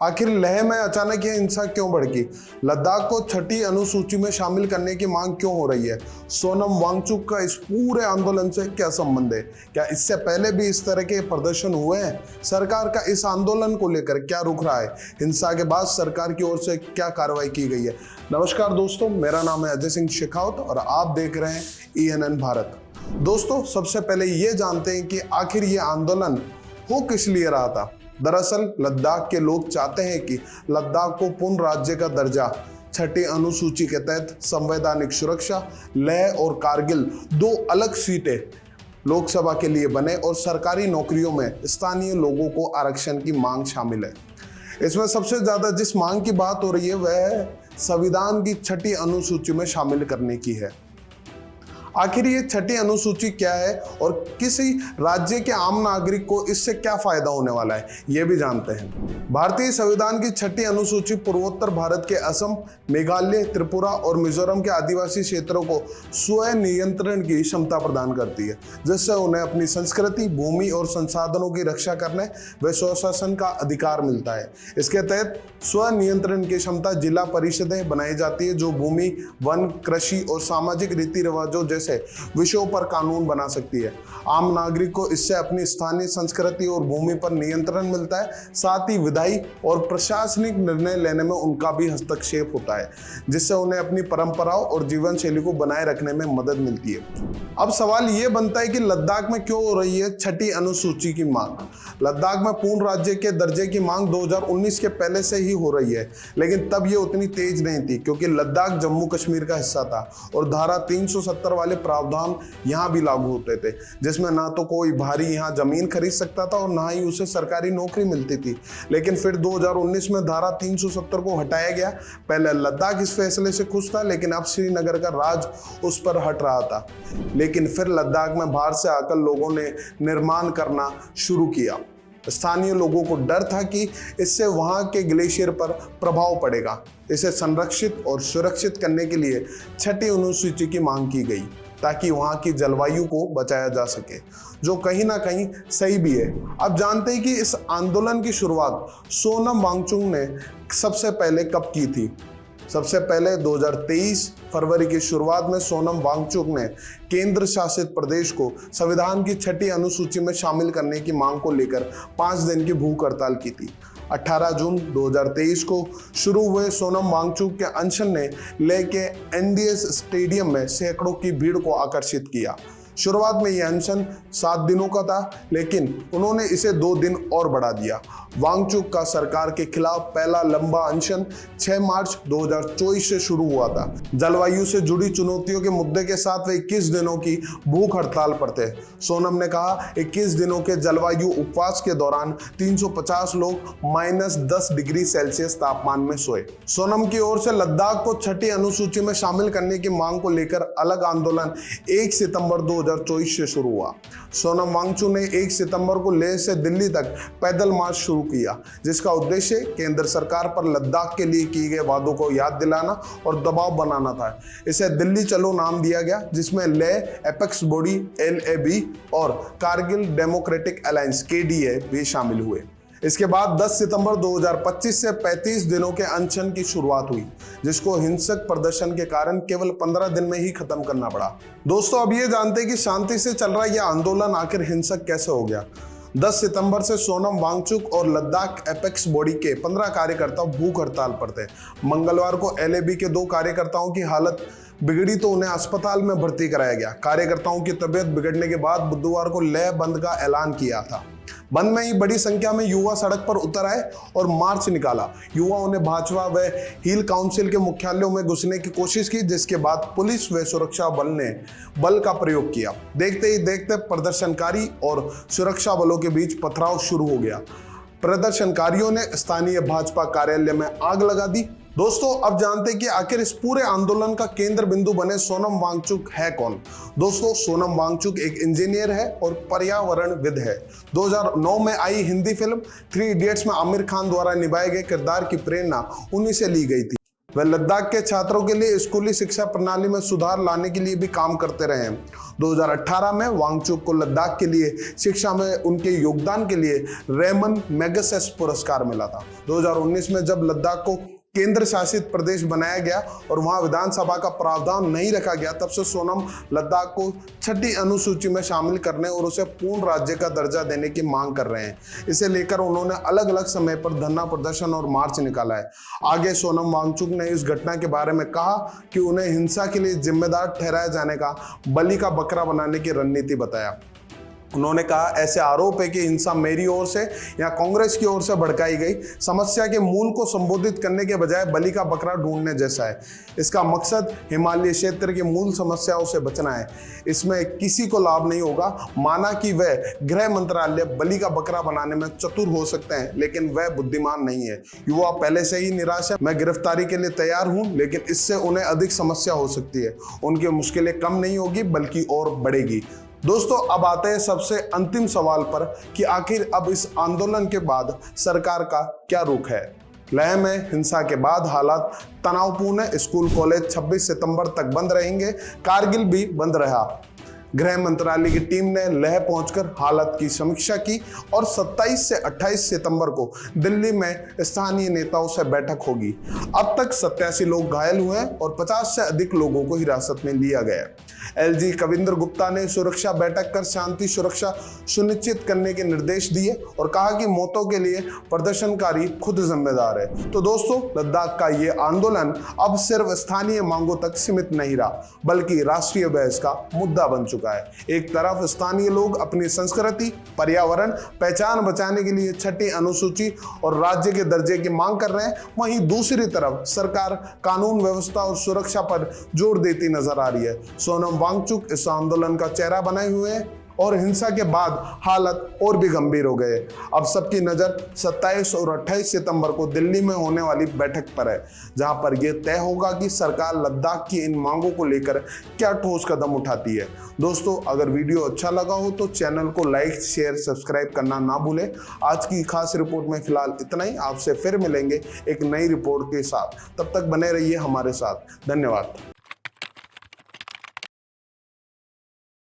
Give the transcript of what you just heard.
आखिर लेह में अचानक यह हिंसा क्यों भड़की? लद्दाख को छठी अनुसूची में शामिल करने की मांग क्यों हो रही है? सोनम वांगचुक का इस पूरे आंदोलन से क्या संबंध है? क्या इससे पहले भी इस तरह के प्रदर्शन हुए हैं? सरकार का इस आंदोलन को लेकर क्या रुख रहा है? हिंसा के बाद सरकार की ओर से क्या कार्रवाई की गई है? नमस्कार दोस्तों, मेरा नाम है अजय सिंह शेखावत और आप देख रहे हैं ENN भारत। दोस्तों, सबसे पहले ये जानते हैं कि आखिर ये आंदोलन हो किस लिए रहा था। दरअसल लद्दाख के लोग चाहते हैं कि लद्दाख को पूर्ण राज्य का दर्जा, छठी अनुसूची के तहत संवैधानिक सुरक्षा, लेह और कारगिल दो अलग सीटें लोकसभा के लिए बने और सरकारी नौकरियों में स्थानीय लोगों को आरक्षण की मांग शामिल है। इसमें सबसे ज्यादा जिस मांग की बात हो रही है वह है संविधान की छठी अनुसूची में शामिल करने की है। आखिर ये छठी अनुसूची क्या है और किसी राज्य के आम नागरिक को इससे क्या फायदा होने वाला है, ये भी जानते हैं। भारतीय संविधान की छठी अनुसूची पूर्वोत्तर भारत के असम, मेघालय, त्रिपुरा और मिजोरम के आदिवासी क्षेत्रों को स्वयं नियंत्रण की क्षमता प्रदान करती है, जिससे उन्हें अपनी संस्कृति, भूमि और संसाधनों की रक्षा करने व स्वशासन का अधिकार मिलता है। इसके तहत स्व नियंत्रण की क्षमता जिला परिषदें बनाई जाती है, जो भूमि, वन, कृषि और सामाजिक रीति रिवाजों जैसे विषयों पर कानून बना सकती है। आम नागरिक को इससे अपनी स्थानीय संस्कृति और भूमि पर नियंत्रण मिलता है। साथ ही विधायी और प्रशासनिक निर्णय लेने में उनका भी हस्तक्षेप होता है, जिससे उन्हें अपनी परंपराओं और जीवन शैली को बनाए रखने में मदद मिलती है। अब सवाल यह बनता है कि लद्दाख में क्यों हो रही है छठी अनुसूची की मांग? लद्दाख में पूर्ण राज्य के दर्जे की मांग 2019 के पहले से ही हो रही है, लेकिन तब ये उतनी तेज नहीं थी क्योंकि लद्दाख जम्मू कश्मीर का हिस्सा था और धारा 370 वाले प्रावधान यहाँ भी लागू होते थे, जिसमें ना तो कोई भारी यहाँ जमीन खरीद सकता था और ना ही उसे सरकारी नौकरी मिलती थी। लेकिन फिर 2019 में धारा 370 को हटाया गया। पहले लद्दाख इस फैसले से खुश था, लेकिन अब श्रीनगर का राज उस पर हट रहा था। लेकिन फिर लद्दाख में बाहर से आकर लोगों ने निर्माण करना शुरू किया। स्थानीय लोगों को डर था कि इससे वहां के ग्लेशियर पर प्रभाव पड़ेगा। इसे संरक्षित और सुरक्षित करने के लिए छठी अनुसूची की मांग की गई, ताकि वहां की जलवायु को बचाया जा सके, जो कहीं ना कहीं सही भी है। अब जानते हैं कि इस आंदोलन की शुरुआत सोनम वांगचुक ने सबसे पहले कब की थी। सबसे पहले 2023 फरवरी की शुरुआत में सोनम वांगचुक ने केंद्र शासित प्रदेश को संविधान की छठी अनुसूची में शामिल करने की मांग को लेकर 5 दिन की भूख हड़ताल की थी। 18 जून 2023 को शुरू हुए सोनम वांगचुक के अनशन ने लेह के NDS स्टेडियम में सैकड़ों की भीड़ को आकर्षित किया। शुरुआत में यह अनशन 7 दिनों का था, लेकिन उन्होंने इसे 2 दिन और बढ़ा दिया। वांगचुक का सरकार के खिलाफ पहला लंबा अनशन 6 मार्च 2024 से शुरू हुआ था। जलवायु से जुड़ी चुनौतियों के मुद्दे के साथ वे 21 दिनों की भूख हड़ताल पर थे। सोनम ने कहा 21 दिनों के जलवायु उपवास के दौरान 350 लोग -10 डिग्री सेल्सियस तापमान में सोए। सोनम की ओर से लद्दाख को छठी अनुसूची में शामिल करने की मांग को लेकर अलग आंदोलन 1 सितंबर 2024 से शुरू हुआ। सोनम वांगचुक ने 1 सितंबर को लेह से दिल्ली तक पैदल मार्च शुरू किया, जिसका उद्देश्य केंद्र सरकार पर लद्दाख के लिए किए गए वादों को याद दिलाना और दबाव बनाना था। इसे दिल्ली चलो नाम दिया गया, जिसमें लेह एपेक्स बॉडी LAB और कारगिल डेमोक्रेटिक अलायंस KDA भी शामिल हुए। इसके बाद 10 सितंबर 2025 से 35 दिनों के अनशन की शुरुआत हुई, जिसको हिंसक प्रदर्शन के कारण केवल 15 दिन में ही खत्म करना पड़ा। दोस्तों, अब ये जानते हैं कि शांति से चल रहा यह आंदोलन आखिर हिंसक कैसे हो गया। 10 सितंबर से सोनम वांगचुक और लद्दाख एपेक्स बॉडी के 15 कार्यकर्ता भूख हड़ताल पर थे। मंगलवार को LAB के 2 कार्यकर्ताओं की हालत बिगड़ी तो उन्हें अस्पताल में भर्ती कराया गया। कार्यकर्ताओं की तबीयत बिगड़ने के बाद बुधवार को लेह बंद का ऐलान किया था। बंद में ही बड़ी संख्या में युवा सड़क पर उतर आए और मार्च निकाला। युवाओं ने भाजपा व हिल काउंसिल के मुख्यालयों में घुसने की कोशिश की, जिसके बाद पुलिस व सुरक्षा बल ने बल का प्रयोग किया। देखते ही देखते प्रदर्शनकारी और सुरक्षा बलों के बीच पथराव शुरू हो गया। प्रदर्शनकारियों ने स्थानीय भाजपा कार्यालय में आग लगा दी। दोस्तों, अब जानते हैं कि आखिर इस पूरे आंदोलन का केंद्र बिंदु बने सोनम वांगचुक है कौन। दोस्तों, सोनम वांगचुक एक इंजीनियर है और पर्यावरणविद है। 2009 में आई हिंदी फिल्म 3 इडियट्स में आमिर खान द्वारा निभाए गए किरदार की प्रेरणा उन्हीं से ली गई थी। वे लद्दाख के छात्रों के लिए स्कूली शिक्षा प्रणाली में सुधार लाने के लिए भी काम करते रहे हैं। 2018 में वांगचुक को लद्दाख के लिए शिक्षा में उनके योगदान के लिए रेमन मैगसेसे पुरस्कार मिला था। 2019 में जब लद्दाख को केंद्र शासित प्रदेश बनाया गया और वहां विधानसभा का प्रावधान नहीं रखा गया, तब से सोनम लद्दाख को 6ठी अनुसूची में शामिल करने और उसे पूर्ण राज्य का दर्जा देने की मांग कर रहे हैं। इसे लेकर उन्होंने अलग अलग समय पर धरना प्रदर्शन और मार्च निकाला है। आगे सोनम वांगचुक ने इस घटना के बारे में कहा कि उन्हें हिंसा के लिए जिम्मेदार ठहराए जाने का बलि का बकरा बनाने की रणनीति बताया। उन्होंने कहा, ऐसे आरोप है कि हिंसा मेरी ओर से या कांग्रेस की ओर से भड़काई गई समस्या के मूल को संबोधित करने के बजाय बलि का बकरा ढूंढने जैसा है। इसका मकसद हिमालय क्षेत्र की मूल समस्याओं से बचना है। इसमें किसी को लाभ नहीं होगा। माना कि वह गृह मंत्रालय बलि का बकरा बनाने में चतुर हो सकते हैं, लेकिन वह बुद्धिमान नहीं है। युवा पहले से ही निराश है। मैं गिरफ्तारी के लिए तैयार हूं, लेकिन इससे उन्हें अधिक समस्या हो सकती है। उनकी मुश्किलें कम नहीं होगी बल्कि और बढ़ेगी। दोस्तों, अब आते हैं सबसे अंतिम सवाल पर कि आखिर अब इस आंदोलन के बाद सरकार का क्या रुख है। लेह में हिंसा के बाद हालात तनावपूर्ण है। स्कूल कॉलेज 26 सितंबर तक बंद रहेंगे। कारगिल भी बंद रहा। गृह मंत्रालय की टीम ने लेह पहुंचकर हालत की समीक्षा की और 27 से 28 सितंबर को दिल्ली में स्थानीय नेताओं से बैठक होगी। अब तक 87 लोग घायल हुए हैं और 50 से अधिक लोगों को हिरासत में लिया गया। एलजी कविंद्र गुप्ता ने सुरक्षा बैठक कर शांति सुरक्षा सुनिश्चित करने के निर्देश दिए और कहा कि मौतों के लिए प्रदर्शनकारी खुद जिम्मेदार है। तो दोस्तों, लद्दाख का ये आंदोलन अब सिर्फ स्थानीय मांगों तक सीमित नहीं रहा, बल्कि राष्ट्रीय बहस का मुद्दा बन चुका है। एक तरफ स्थानीय लोग अपनी संस्कृति, पर्यावरण, पहचान बचाने के लिए 6ठी अनुसूची और राज्य के दर्जे की मांग कर रहे हैं, वहीं दूसरी तरफ सरकार कानून व्यवस्था और सुरक्षा पर जोर देती नजर आ रही है। सोनम वांगचुक इस आंदोलन का चेहरा बनाए हुए हैं और हिंसा के बाद हालत और भी गंभीर हो गए। अब सबकी नजर 27 और 28 सितंबर को दिल्ली में होने वाली बैठक पर है, जहां पर यह तय होगा कि सरकार लद्दाख की इन मांगों को लेकर क्या ठोस कदम उठाती है। दोस्तों, अगर वीडियो अच्छा लगा हो तो चैनल को लाइक, शेयर, सब्सक्राइब करना ना भूलें। आज की खास रिपोर्ट में फिलहाल इतना ही। आपसे फिर मिलेंगे एक नई रिपोर्ट के साथ। तब तक बने रहिए हमारे साथ। धन्यवाद।